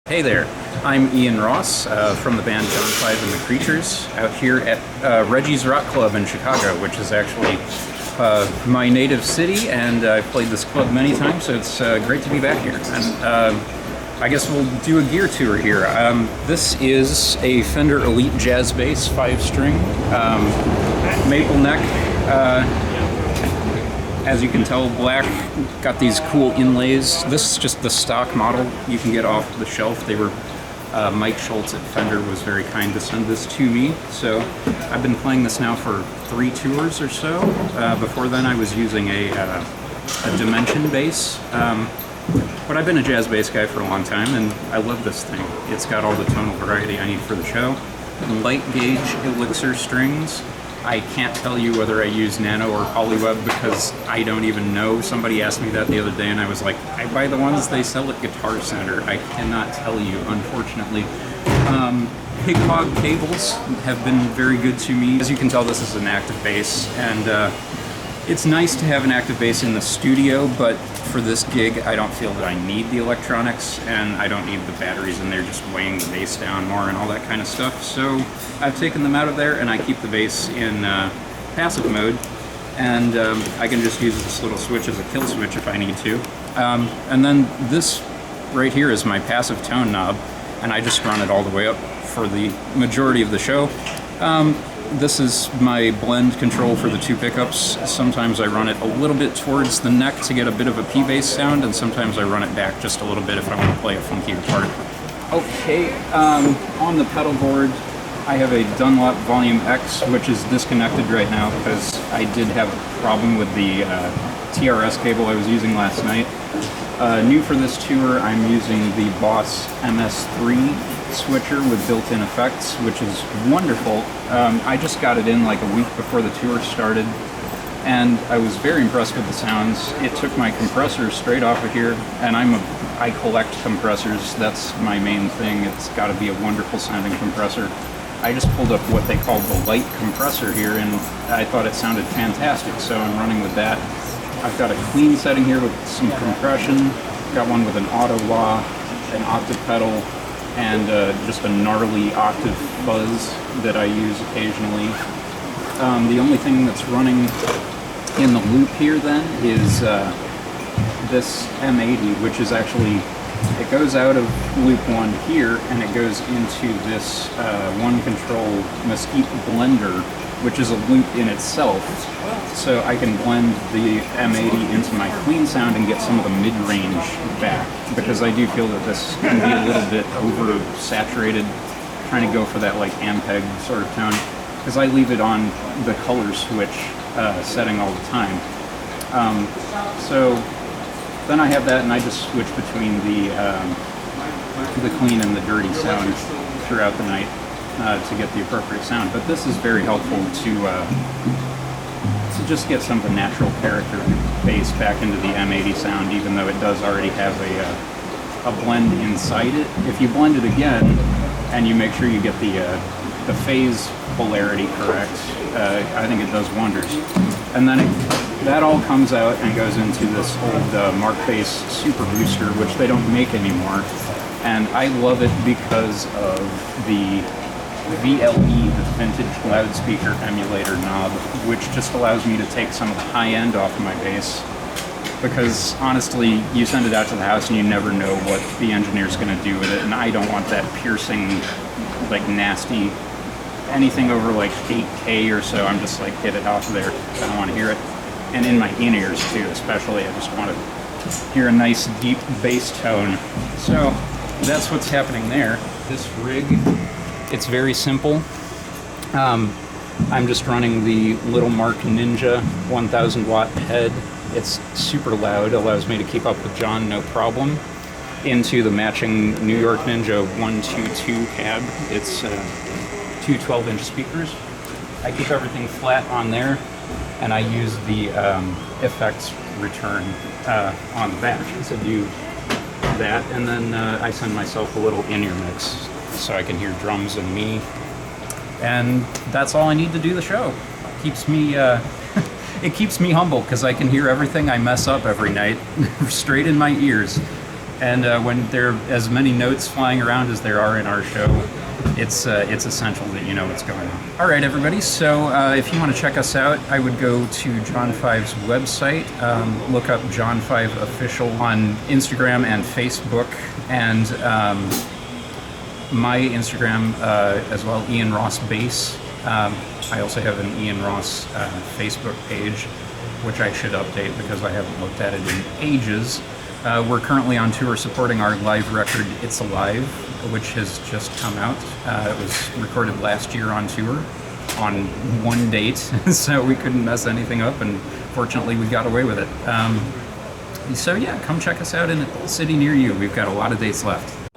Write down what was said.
Hey there, I'm Ian Ross from the band John Five and the Creatures out here at Reggies Rock Club in Chicago, which is actually my native city, and I've played this club many times, so it's great to be back here. And I guess we'll do a gear tour here. This is a Fender Elite Jazz Bass 5-string, maple neck. As you can tell, black, got these cool inlays. This is just the stock model you can get off the shelf. They were, Mike Schultz at Fender was very kind to send this to me. So I've been playing this now for 3 tours or so. Before then I was using a Dimension bass. But I've been a jazz bass guy for a long time, and I love this thing. It's got all the tonal variety I need for the show. Light gauge Elixir strings. I can't tell you whether I use Nano or Polyweb because I don't even know. Somebody asked me that the other day and I was like, I buy the ones they sell at Guitar Center. I cannot tell you, unfortunately. Pig hog cables have been very good to me. As you can tell, this is an active bass, and it's nice to have an active bass in the studio, but for this gig I don't feel that I need the electronics, and I don't need the batteries in there just weighing the bass down more and all that kind of stuff. So I've taken them out of there and I keep the bass in passive mode, and I can just use this little switch as a kill switch if I need to. And then this right here is my passive tone knob, and I just run it all the way up for the majority of the show. This is my blend control for the 2 pickups. Sometimes I run it a little bit towards the neck to get a bit of a P-bass sound, and sometimes I run it back just a little bit if I want to play a funkier part. Okay, on the pedal board I have a Dunlop Volume X, which is disconnected right now because I did have a problem with the TRS cable I was using last night. New for this tour, I'm using the Boss MS3 switcher with built-in effects, which is wonderful. I just got it in like a week before the tour started, and I was very impressed with the sounds. It took my compressor straight off of here, and I collect compressors. That's my main thing. It's got to be a wonderful sounding compressor. I just pulled up what they call the light compressor here, and I thought it sounded fantastic, so I'm running with that. I've got a clean setting here with some compression. Got one with an auto law, an octave pedal, and just a gnarly octave fuzz that I use occasionally. The only thing that's running in the loop here then is this M80, which is actually, it goes out of loop 1 here and it goes into this One Control Mesquite blender, which is a loop in itself. So I can blend the M80 into my clean sound and get some of the mid-range back, because I do feel that this can be a little bit over-saturated, trying to go for that like Ampeg sort of tone, because I leave it on the color switch setting all the time. So then I have that, and I just switch between the clean and the dirty sound throughout the night to get the appropriate sound. But this is very helpful to just get some of the natural character bass back into the M80 sound, even though it does already have a blend inside it. If you blend it again and you make sure you get the phase polarity correct, I think it does wonders. And then that all comes out and goes into this old Mark Bass Super Booster, which they don't make anymore. And I love it because of the VLE, the vintage loudspeaker emulator knob, which just allows me to take some of the high end off of my bass. Because honestly, you send it out to the house and you never know what the engineer's going to do with it, and I don't want that piercing, like nasty, anything over like 8K or so, I'm just like, get it off of there. I don't want to hear it. And in my in-ears too, especially, I just want to hear a nice deep bass tone. So that's what's happening there. This rig, it's very simple. I'm just running the Little Mark Ninja 1000 watt head. It's super loud, allows me to keep up with John no problem. Into the matching New York Ninja 122 cab. It's 2 12-inch speakers. I keep everything flat on there, and I use the effects return on the back to do that, and then I send myself a little in-ear mix so I can hear drums and me, and that's all I need to do the show. Keeps me it keeps me humble because I can hear everything I mess up every night straight in my ears. And when there are as many notes flying around as there are in our show, it's essential that you know what's going on. All right, everybody. So if you want to check us out, I would go to John 5's website. Look up John 5 Official on Instagram and Facebook, and my Instagram as well, Ian Ross Bass. I also have an Ian Ross Facebook page, which I should update because I haven't looked at it in ages. We're currently on tour supporting our live record, It's Alive, which has just come out. It was recorded last year on tour on one date, so we couldn't mess anything up, and fortunately we got away with it. So yeah, come check us out in a city near you. We've got a lot of dates left.